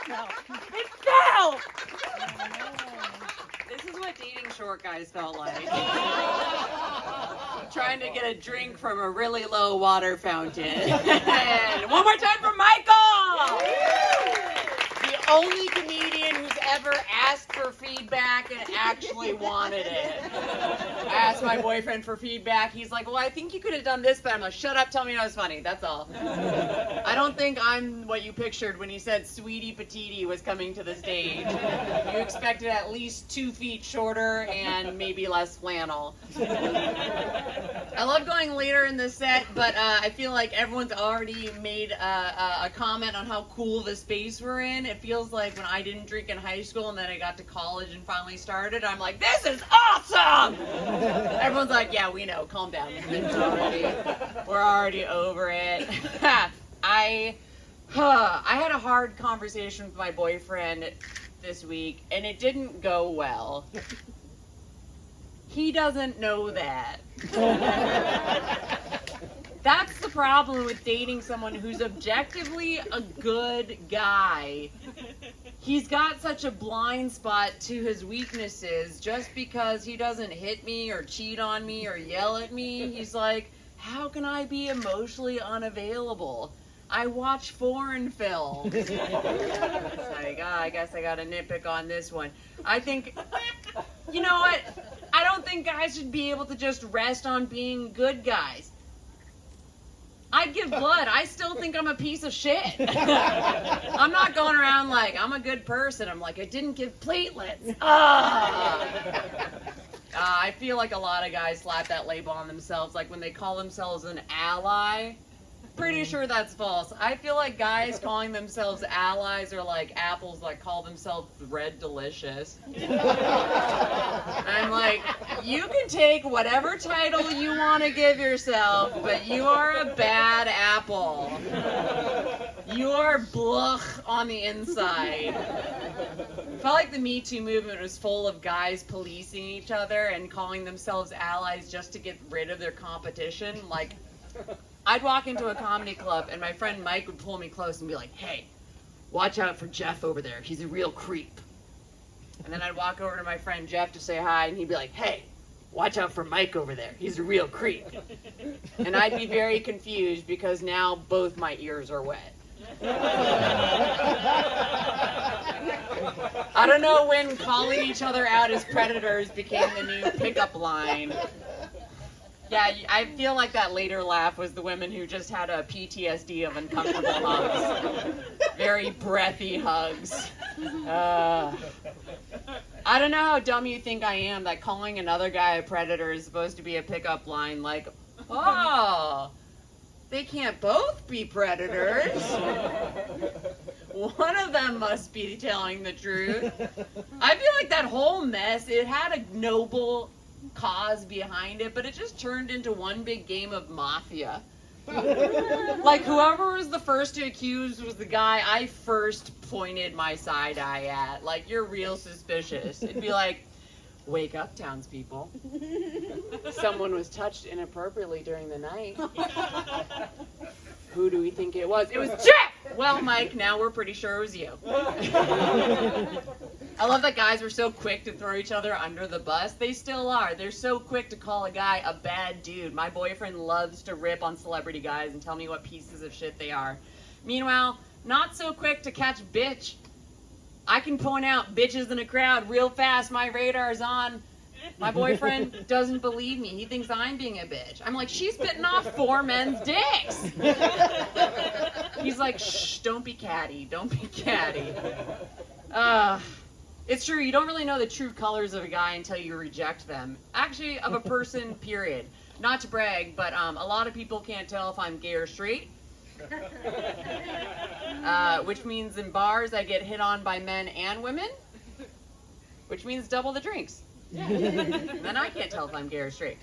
It fell! This is what dating short guys felt like. Trying to get a drink from a really low water fountain. And one more time for Michael! The only comedian who's ever asked for feedback and actually wanted it. I asked my boyfriend for feedback. He's like, well, I think you could have done this better. I'm like, shut up, tell me I was funny. That's all. I don't think I'm what you pictured when you said Sweetie Petite was coming to the stage. You expected at least 2 feet shorter and maybe less flannel. I love going later in the set, but I feel like everyone's already made a comment on how cool the space we're in. It feels like when I didn't drink in high school and then I got to college and finally started, I'm like, this is awesome! Everyone's like, yeah, we know, calm down. We're already over it. I had a hard conversation with my boyfriend this week, and it didn't go well. He doesn't know that. That's the problem with dating someone who's objectively a good guy. He's got such a blind spot to his weaknesses. Just because he doesn't hit me or cheat on me or yell at me, he's like, how can I be emotionally unavailable? I watch foreign films. Like, I guess I got a nitpick on this one. I think, you know what? I don't think guys should be able to just rest on being good guys. I'd give blood. I still think I'm a piece of shit. I'm not going around like, I'm a good person. I'm like, I didn't give platelets. I feel like a lot of guys slap that label on themselves, like when they call themselves an ally. Pretty sure that's false. I feel like guys calling themselves allies are like apples that call themselves Red Delicious. I'm like, you can take whatever title you want to give yourself, but you are a bad apple. You are bluch on the inside. I felt like the Me Too movement was full of guys policing each other and calling themselves allies just to get rid of their competition. Like, I'd walk into a comedy club and my friend Mike would pull me close and be like, hey, watch out for Jeff over there. He's a real creep. And then I'd walk over to my friend Jeff to say hi and he'd be like, hey, watch out for Mike over there. He's a real creep. And I'd be very confused because now both my ears are wet. I don't know when calling each other out as predators became the new pickup line. Yeah, I feel like that later laugh was the women who just had a PTSD of uncomfortable hugs. Very breathy hugs. I don't know how dumb you think I am that calling another guy a predator is supposed to be a pickup line like, oh, they can't both be predators. One of them must be telling the truth. I feel like that whole mess, it had a noble cause behind it, but it just turned into one big game of mafia. Like, whoever was the first to accuse was the guy I first pointed my side eye at. Like, you're real suspicious. It'd be like, wake up, townspeople. Someone was touched inappropriately during the night. Who do we think it was? It was Jeff! Well, Mike, now we're pretty sure it was you. I love that guys were so quick to throw each other under the bus. They still are. They're so quick to call a guy a bad dude. My boyfriend loves to rip on celebrity guys and tell me what pieces of shit they are. Meanwhile, not so quick to catch bitch. I can point out bitches in a crowd real fast. My radar's on. My boyfriend doesn't believe me. He thinks I'm being a bitch. I'm like, she's bitten off 4 men's dicks. He's like, shh, don't be catty. Don't be catty. It's true, you don't really know the true colors of a guy until you reject them. Actually, of a person, period. Not to brag, but a lot of people can't tell if I'm gay or straight. Which means in bars I get hit on by men and women. Which means double the drinks. Then I can't tell if I'm gay or straight.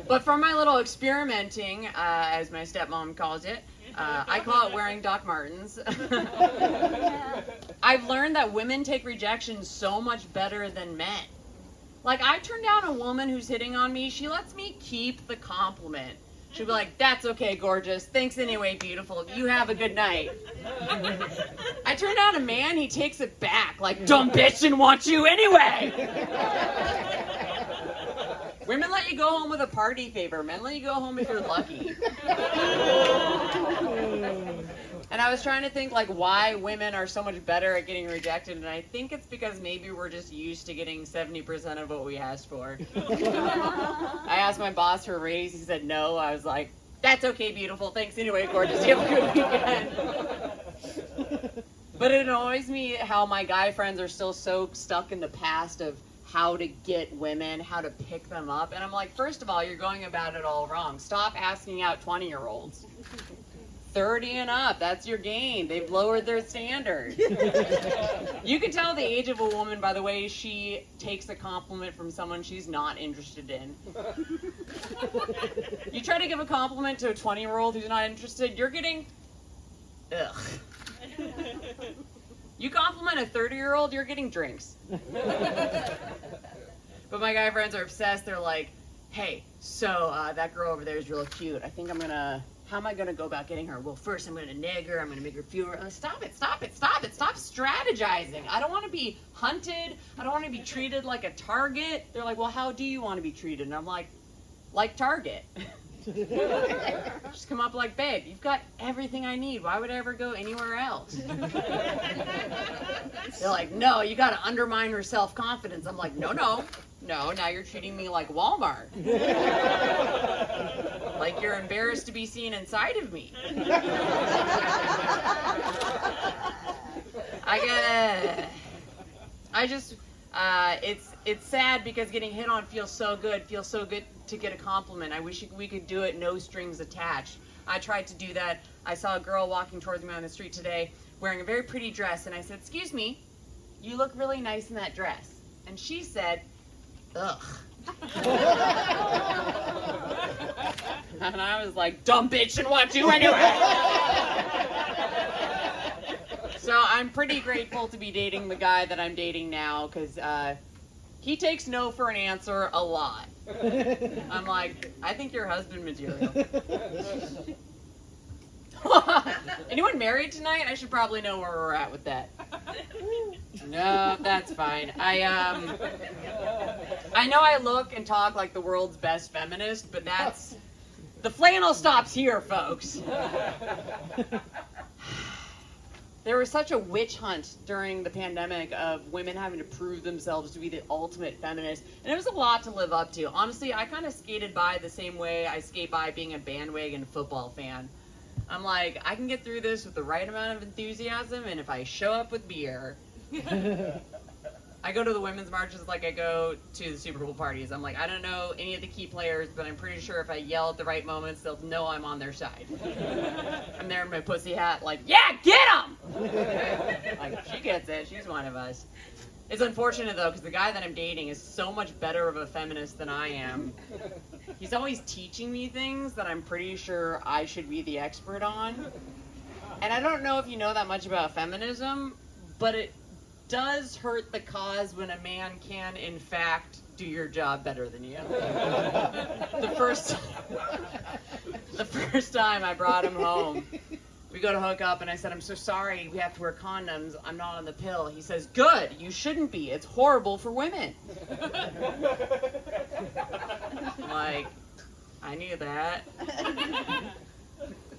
But from my little experimenting, as my stepmom calls it, I call it wearing Doc Martens. I've learned that women take rejection so much better than men. Like, I turn down a woman who's hitting on me, she lets me keep the compliment. She'll be like, that's okay, gorgeous. Thanks anyway, beautiful. You have a good night. I turn down a man, he takes it back. Like, dumb bitch didn't want you anyway. Women let you go home with a party favor. Men let you go home if you're lucky. And I was trying to think, like, why women are so much better at getting rejected, and I think it's because maybe we're just used to getting 70% of what we asked for. I asked my boss for a raise. He said no. I was like, that's okay, beautiful. Thanks anyway, gorgeous. You have a good weekend. But it annoys me how my guy friends are still so stuck in the past of how to get women, how to pick them up. And I'm like, first of all, you're going about it all wrong. Stop asking out 20-year-olds. 30 and up, that's your game. They've lowered their standard. You can tell the age of a woman by the way she takes a compliment from someone she's not interested in. You try to give a compliment to a 20-year-old who's not interested, you're getting, ugh. You compliment a 30-year-old, you're getting drinks. But my guy friends are obsessed. They're like, hey, so that girl over there is real cute. I think how am I gonna go about getting her? Well, first I'm gonna nag her, I'm gonna make her feel her. Stop it, stop strategizing. I don't wanna be hunted. I don't wanna be treated like a target. They're like, well, how do you wanna be treated? And I'm like Target. Just come up like, babe, you've got everything I need. Why would I ever go anywhere else? They're like, no, you gotta undermine her self-confidence. I'm like, no, now you're treating me like Walmart. Like you're embarrassed to be seen inside of me. It's sad because getting hit on feels so good to get a compliment. I wish we could do it no strings attached. I tried to do that. I saw a girl walking towards me on the street today wearing a very pretty dress, and I said, excuse me, you look really nice in that dress. And she said, ugh. And I was like, dumb bitch didn't want you anyway. So I'm pretty grateful to be dating the guy that I'm dating now, because he takes no for an answer a lot. I'm like, I think you're husband material. Anyone married tonight? I should probably know where we're at with that. No, that's fine. I know I look and talk like the world's best feminist, but the flannel stops here, folks. There was such a witch hunt during the pandemic of women having to prove themselves to be the ultimate feminist, and it was a lot to live up to. Honestly, I kind of skated by the same way I skate by being a bandwagon football fan. I'm like, I can get through this with the right amount of enthusiasm, and if I show up with beer. I go to the women's marches like I go to the Super Bowl parties. I'm like, I don't know any of the key players, but I'm pretty sure if I yell at the right moments, they'll know I'm on their side. I'm there in my pussy hat like, yeah, get them! Like, she gets it. She's one of us. It's unfortunate, though, because the guy that I'm dating is so much better of a feminist than I am. He's always teaching me things that I'm pretty sure I should be the expert on. And I don't know if you know that much about feminism, but it does hurt the cause when a man can, in fact, do your job better than you. The first time I brought him home, we go to hook up, and I said, I'm so sorry, we have to wear condoms. I'm not on the pill. He says, good, you shouldn't be. It's horrible for women. I'm like, I knew that.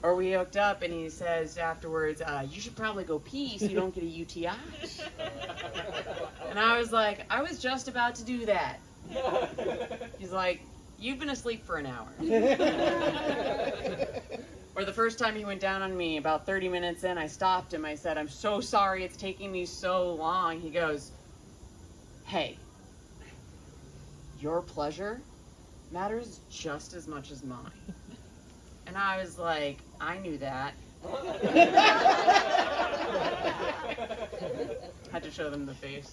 Or we hooked up, and he says afterwards, you should probably go pee so you don't get a UTI. And I was like, I was just about to do that. He's like, you've been asleep for an hour. Or the first time he went down on me, about 30 minutes in, I stopped him. I said, I'm so sorry it's taking me so long. He goes, hey, your pleasure matters just as much as mine. And I was like, I knew that. Had to show them the face.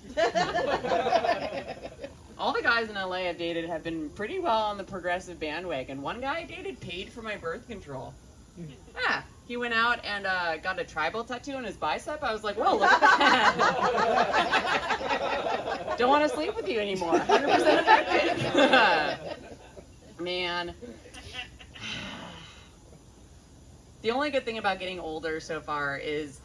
All the guys in LA I've dated have been pretty well on the progressive bandwagon. One guy I dated paid for my birth control. Yeah, he went out and got a tribal tattoo on his bicep. I was like, whoa, look at that. Don't want to sleep with you anymore. 100% effective. Man. the only good thing about getting older so far is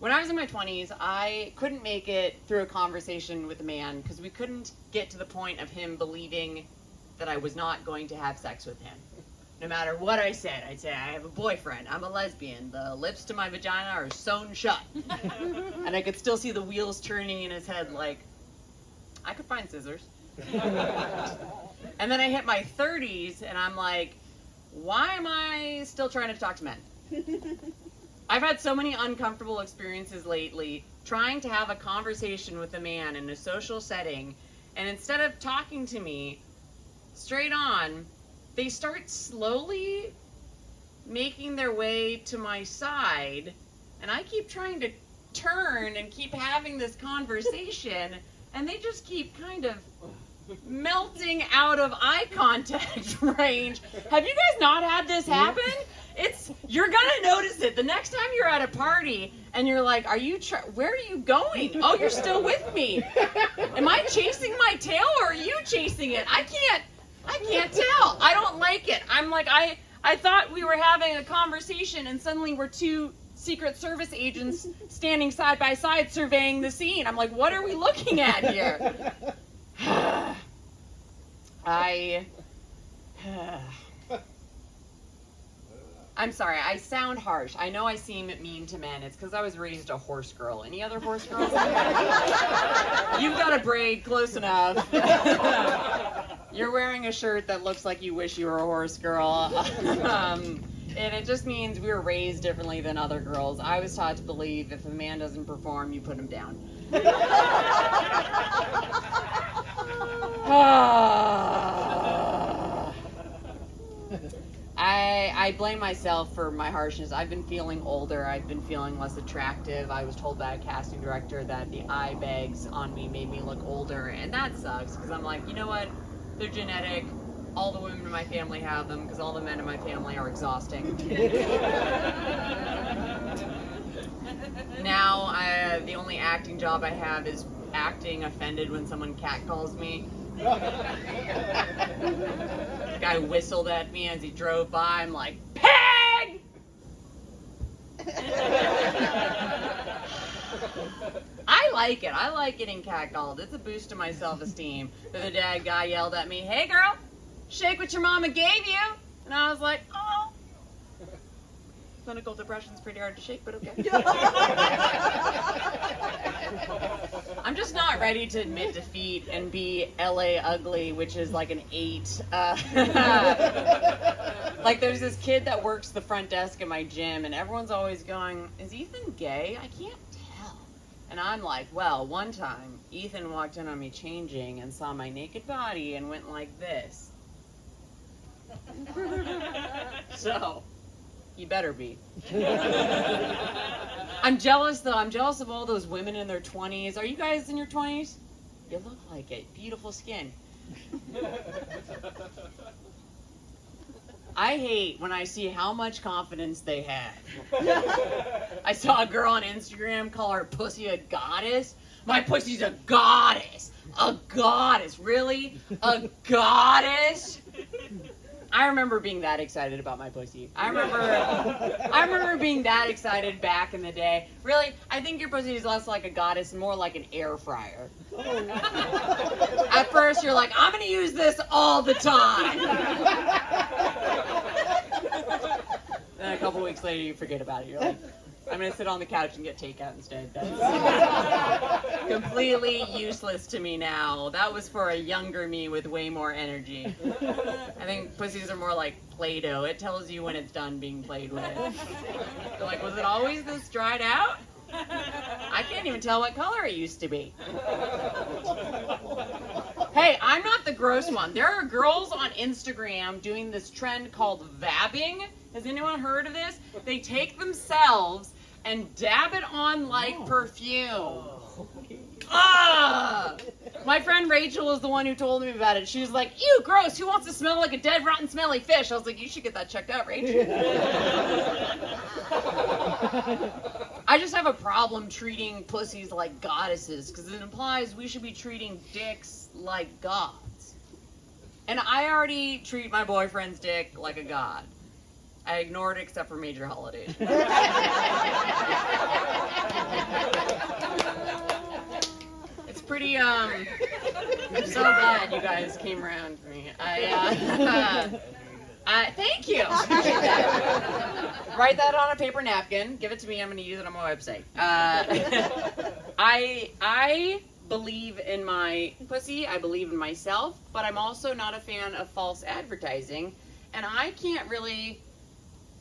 when I was in my 20s, I couldn't make it through a conversation with a man because we couldn't get to the point of him believing that I was not going to have sex with him. No matter what I said, I'd say, I have a boyfriend, I'm a lesbian, the lips to my vagina are sewn shut. And I could still see the wheels turning in his head like, I could find scissors. And then I hit my 30s and I'm like, why am I still trying to talk to men? I've had so many uncomfortable experiences lately trying to have a conversation with a man in a social setting, and instead of talking to me straight on, they start slowly making their way to my side, and I keep trying to turn and keep having this conversation, and they just keep kind of melting out of eye contact range. Have you guys not had this happen? You're gonna notice it the next time you're at a party and you're like, where are you going? Oh, you're still with me. Am I chasing my tail or are you chasing it? I can't tell. I don't like it. I'm like, I thought we were having a conversation and suddenly we're two Secret Service agents standing side by side surveying the scene. I'm like, what are we looking at here? I'm sorry, I sound harsh. I know I seem mean to men. It's because I was raised a horse girl. Any other horse girls? You've got a braid close enough. You're wearing a shirt that looks like you wish you were a horse girl. And it just means we were raised differently than other girls. I was taught to believe if a man doesn't perform, you put him down. I blame myself for my harshness. I've been feeling older. I've been feeling less attractive. I was told by a casting director that the eye bags on me made me look older, and that sucks because I'm like, you know what? They're genetic. All the women in my family have them because all the men in my family are exhausting. Now, the only acting job I have is acting offended when someone catcalls me. The guy whistled at me as he drove by. I'm like, Peg! I like it. I like getting catcalled. It's a boost to my self-esteem. The other day, a guy yelled at me, hey girl, shake what your mama gave you. And I was like, oh. Clinical depression's pretty hard to shake, but okay. I'm just not ready to admit defeat and be LA ugly, which is like an 8. Like there's this kid that works the front desk at my gym and everyone's always going, is Ethan gay? I can't tell. And I'm like, well, one time Ethan walked in on me changing and saw my naked body and went like this. So, you better be. I'm jealous though. I'm jealous of all those women in their 20s. Are you guys in your 20s? You look like it. Beautiful skin. I hate when I see how much confidence they have. I saw a girl on Instagram call her pussy a goddess. My pussy's a goddess. A goddess. Really? A goddess? I remember being that excited about my pussy. I remember being that excited back in the day. Really, I think your pussy is less like a goddess and more like an air fryer. At first, you're like, I'm going to use this all the time. Then a couple weeks later, you forget about it. You're like, I'm going to sit on the couch and get takeout instead. That's completely useless to me now. That was for a younger me with way more energy. I think pussies are more like Play-Doh. It tells you when it's done being played with. You're like, was it always this dried out? I can't even tell what color it used to be. Hey, I'm not the gross one. There are girls on Instagram doing this trend called vabbing. Has anyone heard of this? They take themselves and dab it on like perfume. Ah! My friend Rachel is the one who told me about it. She was like, ew, gross, who wants to smell like a dead, rotten, smelly fish? I was like, you should get that checked out, Rachel. I just have a problem treating pussies like goddesses because it implies we should be treating dicks like gods. And I already treat my boyfriend's dick like a god. I ignored it except for major holidays. It's pretty, I'm so glad you guys came around for me. Thank you. Write that on a paper napkin. Give it to me. I'm going to use it on my website. I believe in my pussy. I believe in myself, but I'm also not a fan of false advertising, and I can't really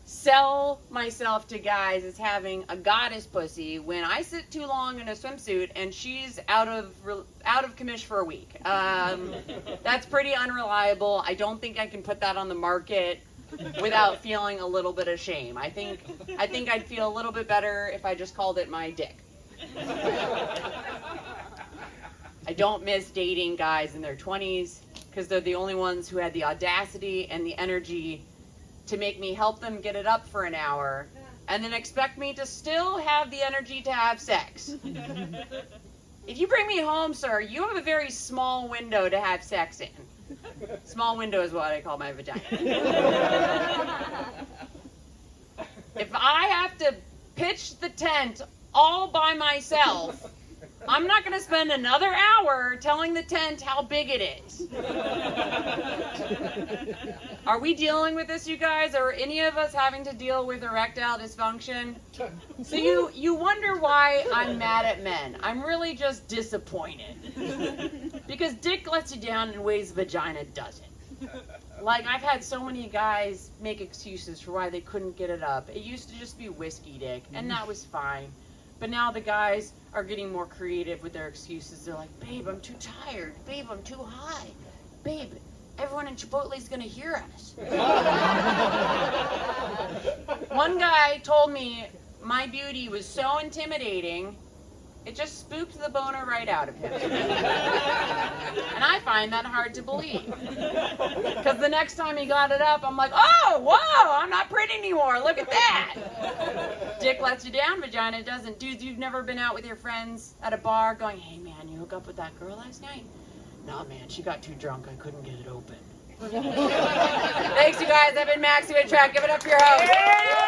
sell myself to guys as having a goddess pussy when I sit too long in a swimsuit and she's out of commish for a week. That's pretty unreliable. I don't think I can put that on the market without feeling a little bit of shame. I think I'd feel a little bit better if I just called it my dick. I don't miss dating guys in their 20s because they're the only ones who had the audacity and the energy to make me help them get it up for an hour and then expect me to still have the energy to have sex. If you bring me home, sir, you have a very small window to have sex in. Small window is what I call my vagina. If I have to pitch the tent all by myself, I'm not going to spend another hour telling the tent how big it is. Are we dealing with this, you guys? Are any of us having to deal with erectile dysfunction? So you wonder why I'm mad at men. I'm really just disappointed. Because dick lets you down in ways vagina doesn't. Like, I've had so many guys make excuses for why they couldn't get it up. It used to just be whiskey dick, and that was fine. But now the guys are getting more creative with their excuses. They're like, babe, I'm too tired. Babe, I'm too high. Babe, everyone in Chipotle is going to hear us. One guy told me my beauty was so intimidating, it just spooked the boner right out of him. And I find that hard to believe. Because the next time he got it up, I'm like, oh, whoa, I'm not pretty anymore. Look at that. Dick lets you down, vagina doesn't. Dudes, you've never been out with your friends at a bar going, hey, man, you hook up with that girl last night? Nah, man, she got too drunk. I couldn't get it open. Thanks, you guys. I've been Maxi Witrak. Give it up for your host.